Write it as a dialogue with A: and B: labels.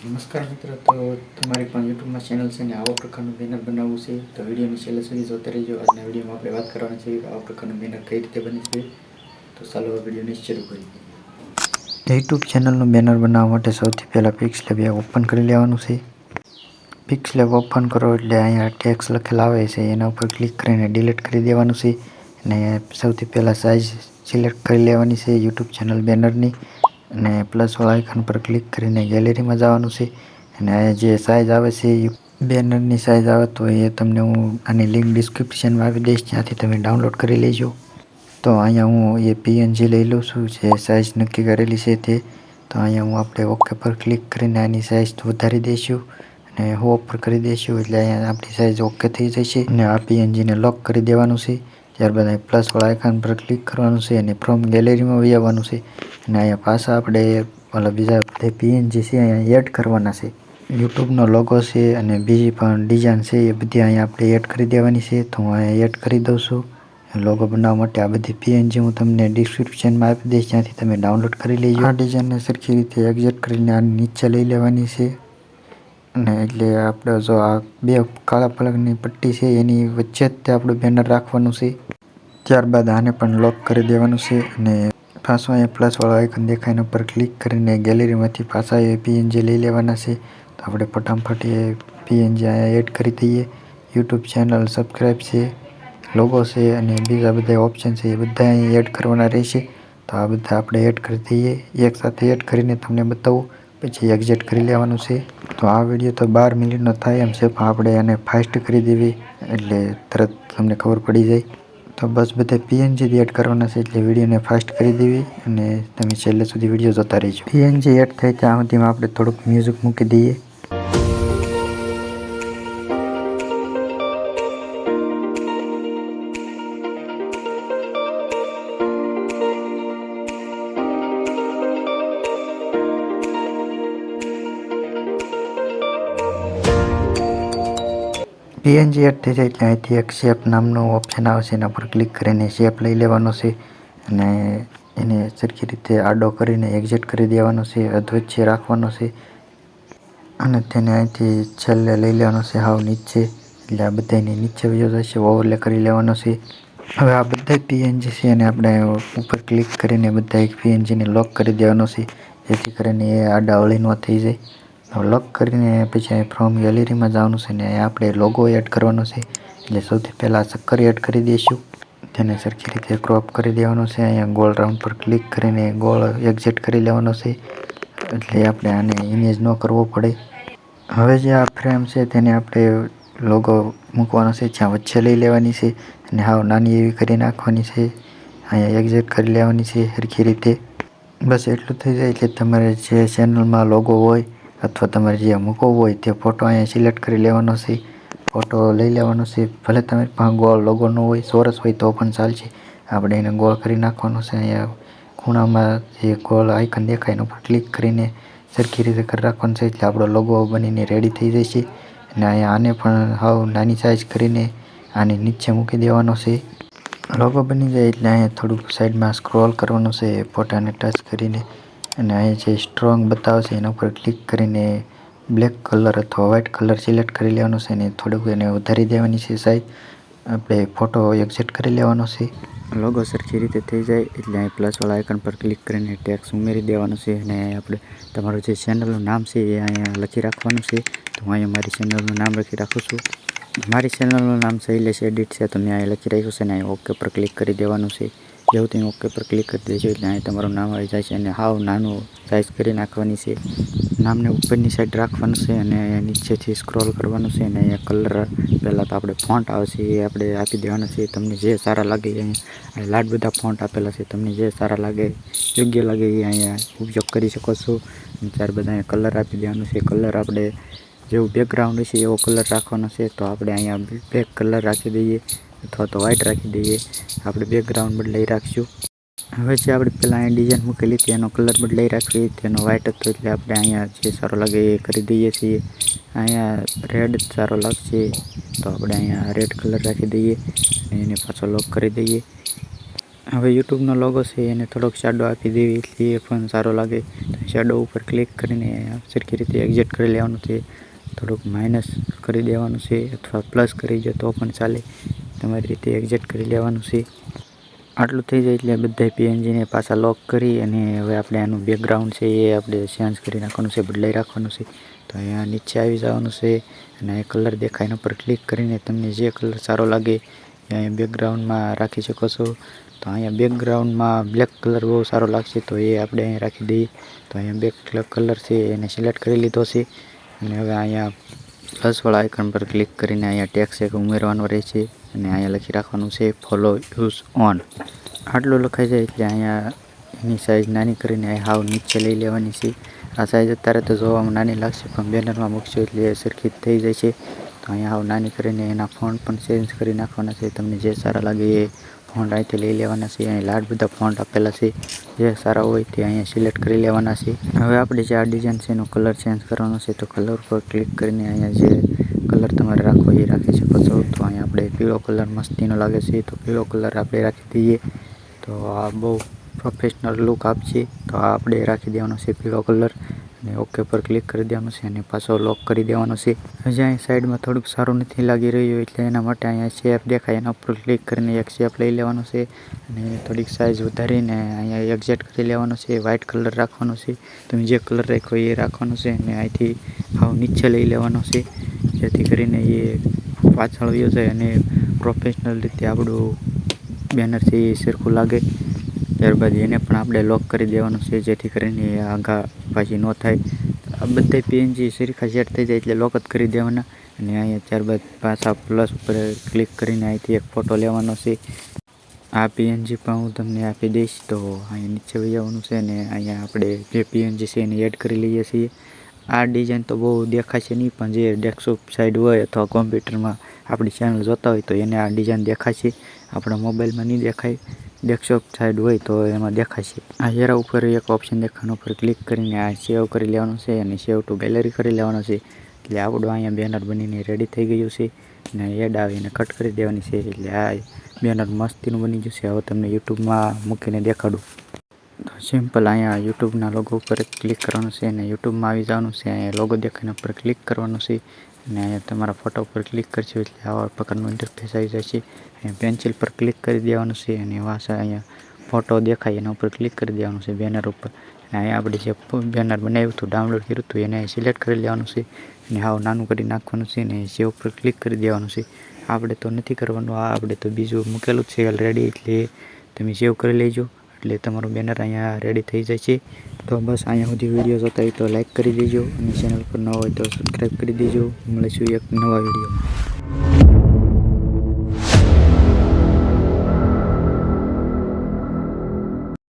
A: નમસ્કાર મિત્રો, તો તમારી પણ યુટ્યુબમાં ચેનલ છે ને આવા પ્રકારનું બેનર બનાવવું છે તો વિડીયોની છેલ્લે સુધી જોતા રહેજો. આજના વિડીયોમાં આપણે વાત કરવાની છે કે આવા પ્રકારનું બેનર કઈ રીતે બને છે. તો ચાલો વિડીયોને શરૂ કરીએ. યુટ્યુબ ચેનલનું બેનર બનાવવા માટે સૌથી પહેલાં પિક્સલેબ ઓપન કરી લેવાનું છે. પિક્સલેબ ઓપન કરો એટલે અહીંયા ટેક્સ લખેલા આવે છે એના ઉપર ક્લિક કરીને ડિલીટ કરી દેવાનું છે. અને સૌથી પહેલાં સાઇઝ સિલેક્ટ કરી લેવાની છે યુટ્યુબ ચેનલ બેનરની, અને પ્લસવાળા આઇકન પર ક્લિક કરીને ગેલેરીમાં જવાનું છે. અને આ જે સાઇઝ આવે છે બેનરની સાઇઝ આવે તો એ તમને હું આની લિંક ડિસ્ક્રિપ્શનમાં આપી દઈશ, ત્યાંથી તમે ડાઉનલોડ કરી લેજો. તો અહીંયા હું એ PNG લઈ લઉં છું જે સાઇઝ નક્કી કરેલી છે તે. તો અહીંયા હું આપણે ઓકે પર ક્લિક કરીને આની સાઇઝ વધારી દઈશું અને હો પર કરી દઈશું એટલે અહીંયા આપણી સાઇઝ ઓકે થઈ જશે. અને આ PNGને લોક કરી દેવાનું છે. ત્યારબાદ અહીં પ્લસવાળા આઇકન પર ક્લિક કરવાનું છે અને ફ્રોમ ગેલેરીમાં વહી આવવાનું છે. અને અહીંયા પાછા આપણે બીજા બધા PNG છે અહીંયા એડ કરવાના છે. યુટ્યુબનો લોગો છે અને બીજી પણ ડિઝાઇન છે એ બધી અહીંયા આપણે એડ કરી દેવાની છે. તો હું અહીંયા એડ કરી દઉં છું. લોગો બનાવવા માટે આ બધી PNG હું તમને ડિસ્ક્રિપ્શનમાં આપી દઈશ, ત્યાંથી તમે ડાઉનલોડ કરી લેજો. આ ડિઝાઇનને સરખી રીતે એક્ઝેક્ટ કરીને આ નીચે લઈ લેવાની છે. અને એટલે આપણે જો આ બે કાળા પલંગની પટ્ટી છે એની વચ્ચે જ તે આપણું બેનર રાખવાનું છે. ત્યારબાદ આને પણ લોક કરી દેવાનું છે. અને પાછું અહીંયા પ્લસવાળો આઇકન દેખાય એના પર ક્લિક કરીને ગેલેરીમાંથી પાછા એ PNG લઈ લેવાના છે. તો આપણે ફટાફટ એ PNG અહીંયા એડ કરી દઈએ. યુટ્યુબ ચેનલ સબસ્ક્રાઈબ છે, લોગો છે અને બીજા બધા ઓપ્શન છે એ બધા અહીં એડ કરવાના રહેશે. તો આ બધા આપણે એડ કરી દઈએ. એક સાથે એડ કરીને તમને બતાવું, પછી એક્ઝેટ કરી લેવાનું છે. તો આ વિડીયો તો 12 મિનિટનો થાય એમ છે, પણ આપણે એને ફાસ્ટ કરી દેવી એટલે તરત તમને ખબર પડી જાય. તો બસ બધા PNG એડ કરવાના છે એટલે વિડીયોને ફાસ્ટ કરી દેવી અને તમે છેલ્લે સુધી વિડીયો જોતા રહેજો. PNG એડ થાય ત્યાં સુધીમાં આપણે થોડુંક મ્યુઝિક મૂકી દઈએ. PNG એડ થઈ જાય એટલે અહીંથી એક શેપ નામનો ઓપ્શન આવશે, એના પર ક્લિક કરીને શેપ લઈ લેવાનો છે અને એને સરખી રીતે આડો કરીને એક્ઝેટ કરી દેવાનો છે, અધવચ્ચે રાખવાનો છે અને તેને અહીંથી છેલ્લે લઈ લેવાનો છે હાવ નીચે, એટલે આ બધાની નીચે વયો જશે. ઓવરલે કરી લેવાનો છે. હવે આ બધા PNG છે અને આપણે ઉપર ક્લિક કરીને બધા એક PNGને લોક કરી દેવાનો છે, જેથી કરીને એ આડા અળી ન થઈ જાય. લોક કરીને પછી અહીં ફ્રોમ ગેલેરીમાં જવાનું છે ને આપણે લોગો એડ કરવાનો છે. એટલે સૌથી પહેલાં ચક્કર એડ કરી દઈશું, તેને સરખી રીતે ક્રોપ કરી દેવાનો છે. અહીંયા ગોળ રાઉન્ડ પર ક્લિક કરીને ગોળ એક્ઝેટ કરી લેવાનો છે, એટલે આપણે આને ઇમેજ ન કરવો પડે. હવે જે આ ફ્રેમ છે તેને આપણે લોગો મૂકવાનો છે, જ્યાં વચ્ચે લઈ લેવાની છે અને હાવ નાની એવી કરી નાખવાની છે. અહીંયા એક્ઝેટ કરી લેવાની છે સરખી રીતે. બસ એટલું થઈ જાય એટલે તમારે જે ચેનલમાં લોગો હોય અથવા તમારે જે મૂકવો હોય તે ફોટો અહીંયા સિલેક્ટ કરી લેવાનો છે. ફોટો લઈ લેવાનો છે. ભલે તમારી પાસે ગોળ લોગો ન હોય, ચોરસ હોય તો પણ ચાલશે. આપણે એને ગોળ કરી નાખવાનો છે. અહીંયા ખૂણામાં જે ગોળ આઇકન દેખાય એના ઉપર ક્લિક કરીને સરખી રીતે કરી રાખવાનું છે, એટલે આપણો લોગો બનીને રેડી થઈ જશે. અને અહીંયા આને પણ હાવ નાની સાઇઝ કરીને આની નીચે મૂકી દેવાનો છે. લોગો બની જાય એટલે અહીંયા થોડુંક સાઈડમાં સ્ક્રોલ કરવાનું છે ફોટાને ટચ કરીને, અને અહીંયા જે સ્ટ્રોંગ બતાવશે એના ઉપર ક્લિક કરીને બ્લેક કલર અથવા વ્હાઇટ કલર સિલેક્ટ કરી લેવાનો છે અને થોડુંક એને વધારી દેવાની છે સાઈઝ. આપણે ફોટો એક્ઝેટ કરી લેવાનો છે. લોગો સરખી રીતે થઈ જાય એટલે અહીં પ્લસવાળા આઇકન પર ક્લિક કરીને ટેક્સ ઉમેરી દેવાનું છે. અને આપણે તમારું જે ચેનલનું નામ છે એ અહીંયા લખી રાખવાનું છે. તો હું અહીંયા મારી ચેનલનું નામ લખી રાખું છું. મારી ચેનલનું નામ શૈલેષ એડિટ છે, તો મેં અહીંયા લખી રાખ્યું છે. અને અહીં ઓકે પર ક્લિક કરી દેવાનું છે. જેવું તમે ઓકે પર ક્લિક કરી દેજો એટલે અહીં તમારું નામ આવી જાય છે. અને હાવ નાનું સાઇઝ કરી નાખવાની છે. નામને ઉપરની સાઈડ રાખવાનું છે અને નીચેથી સ્ક્રોલ કરવાનું છે. અને અહીંયા કલર પહેલાં તો આપણે ફોન્ટ આવશે એ આપણે આપી દેવાના છે. તમને જે સારા લાગે અહીંયા લાડ બધા ફોન્ટ આપેલા છે, તમને જે સારા લાગે યોગ્ય લાગે એ અહીંયા ઉપયોગ કરી શકો છો. ત્યારબાદ અહીંયા કલર આપી દેવાનું છે. કલર આપણે જેવું બેકગ્રાઉન્ડ હશે એવો કલર રાખવાનો છે. તો આપણે અહીંયા બ્લેક કલર રાખી દઈએ અથવા તો વ્હાઇટ રાખી દઈએ. આપણે બેકગ્રાઉન્ડ બદલાઈ રાખશું. હવે જે આપણે પહેલાં અહીંયા ડિઝાઇન મૂકેલી હતી એનો કલર બદલાઈ રાખવી, તેનો વ્હાઇટ હતો એટલે આપણે અહીંયા જે સારો લાગે એ કરી દઈએ છીએ. અહીંયા રેડ સારો લાગશે તો આપણે અહીંયા રેડ કલર રાખી દઈએ અને એને પાછો લોક કરી દઈએ. હવે યુટ્યુબનો લોગો છે એને થોડોક શેડો આપી દેવી એટલે એ પણ સારો લાગે. શેડો ઉપર ક્લિક કરીને સરખી રીતે એક્ઝેક્ટ કરી લેવાનું છે. થોડુંક માઇનસ કરી દેવાનું છે અથવા પ્લસ કરી દો તો પણ ચાલે. તમારી રીતે એક્ઝેક્ટ કરી લેવાનું છે. આટલું થઈ જાય એટલે બધા પીએનજીને પાછા લોક કરી અને હવે આપણે આનું બેકગ્રાઉન્ડ છે એ આપણે ચેન્જ કરી નાખવાનું છે, બદલાઈ રાખવાનું છે. તો અહીંયા નીચે આવી જવાનું છે અને એ કલર દેખાય એના પર ક્લિક કરીને તમને જે કલર સારો લાગે એ અહીંયા બેકગ્રાઉન્ડમાં રાખી શકો છો. તો અહીંયા બેકગ્રાઉન્ડમાં બ્લેક કલર બહુ સારો લાગશે તો એ આપણે અહીંયા રાખી દઈએ. તો અહીંયા બ્લેક કલર છે એને સિલેક્ટ કરી લીધો છે અને હવે અહીંયા પ્લસવાળા આઇકન પર ક્લિક કરીને અહીંયા ટેક્સ એક ઉમેરવાનો રહેશે અને અહીંયા લખી રાખવાનું છે ફોલો યુઝ ઓન. આટલું લખાઈ જાય એટલે અહીંયા એની સાઇઝ નાની કરીને હાવ નીચે લઈ લેવાની છે. આ સાઇઝ અત્યારે તો જોવામાં નાની લાગશે પણ બેનરમાં મૂકશો એટલે સરખી થઈ જાય છે. તો અહીંયા હાવ નાની કરીને એના ફોન્ટ પણ ચેન્જ કરી નાખવાના છે. તમને જે સારા લાગે એ ફોન્ટ અહીંથી લઈ લેવાના છે. અહીં લાડ બધા ફોન્ટ આપેલા છે, જે સારા હોય તે અહીંયા સિલેક્ટ કરી લેવાના છે. હવે આપણે જે આ ડિઝાઇન છે એનો કલર ચેન્જ કરવાનો છે. તો કલર પર ક્લિક કરીને અહીંયા જે કલર તમારે રાખવો એ રાખી શકો છો. તો અહીંયા આપણે પીળો કલર મસ્તીનો લાગે છે તો પીળો કલર આપણે રાખી દઈએ. તો આ બહુ પ્રોફેશનલ લુક આપશે. તો આ આપણે રાખી દેવાનો છે પીળો કલર અને ઓકે પર ક્લિક કરી દેવાનું છે અને પાછો લોક કરી દેવાનો છે. હજી અહીં સાઈડમાં થોડુંક સારું નથી લાગી રહ્યું એટલે એના માટે અહીંયા શેપ દેખાય એના ઉપર ક્લિક કરીને એક શેપ લઈ લેવાનો છે અને થોડીક સાઇઝ વધારીને અહીંયા એક્ઝેક્ટ કરી લેવાનો છે. વ્હાઇટ કલર રાખવાનો છે. તમે જે કલર રાખ્યો એ રાખવાનો છે અને અહીંથી હાવ નીચે લઈ લેવાનો છે જેથી કરીને એ પાછળ વયો જાય અને પ્રોફેશનલ રીતે આપણું બેનર છે એ સરખું લાગે. ત્યારબાદ એને પણ આપણે લોક કરી દેવાનું છે જેથી કરીને એ આઘા પાછી ન થાય. આ બધા પીએનજી સરખા સેટ થઈ જાય એટલે લોક જ કરી દેવાના અને અહીંયા ત્યારબાદ પાછા પ્લસ ઉપર ક્લિક કરીને અહીંથી એક ફોટો લેવાનો છે. આ પીએનજી પણ હું તમને આપી દઈશ. તો અહીંયા નીચે વહી આવવાનું છે અને અહીંયા આપણે જે પીએનજી છે એને એડ કરી લઈએ છીએ. આ ડિઝાઇન તો બહુ દેખાશે નહીં પણ જે ડેસ્કટોપ સાઈડ હોય અથવા કોમ્પ્યુટરમાં આપણી ચેનલ જોતા હોય તો એને આ ડિઝાઇન દેખાશે. આપણા મોબાઈલમાં નહીં દેખાય, ડેસ્કટોપ સાઈડ હોય તો એમાં દેખાશે. આ હેરા ઉપર એક ઓપ્શન દેખાનો ઉપર ક્લિક કરીને આ સેવ કરી લેવાનું છે અને સેવ ટુ ગેલેરી કરી લેવાનો છે. એટલે આપણું અહીંયા બેનર બનીને રેડી થઈ ગયું છે અને એડ આવીને કટ કરી દેવાની છે એટલે આ બેનર મસ્તીનું બની જશે. હવે તમને યુટ્યુબમાં મૂકીને દેખાડું. તો સિમ્પલ અહીંયા યુટ્યુબના લોગો ઉપર ક્લિક કરવાનું છે અને યુટ્યુબમાં આવી જવાનું છે. અહીંયા લોગો દેખાયના ઉપર ક્લિક કરવાનું છે અને અહીંયા તમારા ફોટો ઉપર ક્લિક કરશો એટલે આવા પ્રકારનું ઇન્ટરફેસ આવી જશે. અહીંયા પેન્સિલ પર ક્લિક કરી દેવાનું છે અને વાસા અહીંયા ફોટો દેખાય એના ઉપર ક્લિક કરી દેવાનું છે બેનર ઉપર. અને અહીંયા આપણે જે બેનર બનાવ્યું હતું, ડાઉનલોડ કર્યું હતું એને સિલેક્ટ કરી લેવાનું છે અને હાવ નાનું કરી નાખવાનું છે અને સેવ ઉપર ક્લિક કરી દેવાનું છે. આપણે તો નથી કરવાનું, આ આપણે તો બીજું મૂકેલું જ છે ઓલરેડી એટલે તમે સેવ કરી લેજો એટલે તમારું બેનર અહીંયા રેડી થઈ જાય છે. તો બસ અહીંયા સુધી વિડીયો જોતા હોય તો લાઈક કરી દેજો અને ચેનલ પર ન હોય તો સબસ્ક્રાઈબ કરી દેજો. મળીશું એક નવા વિડીયોમાં.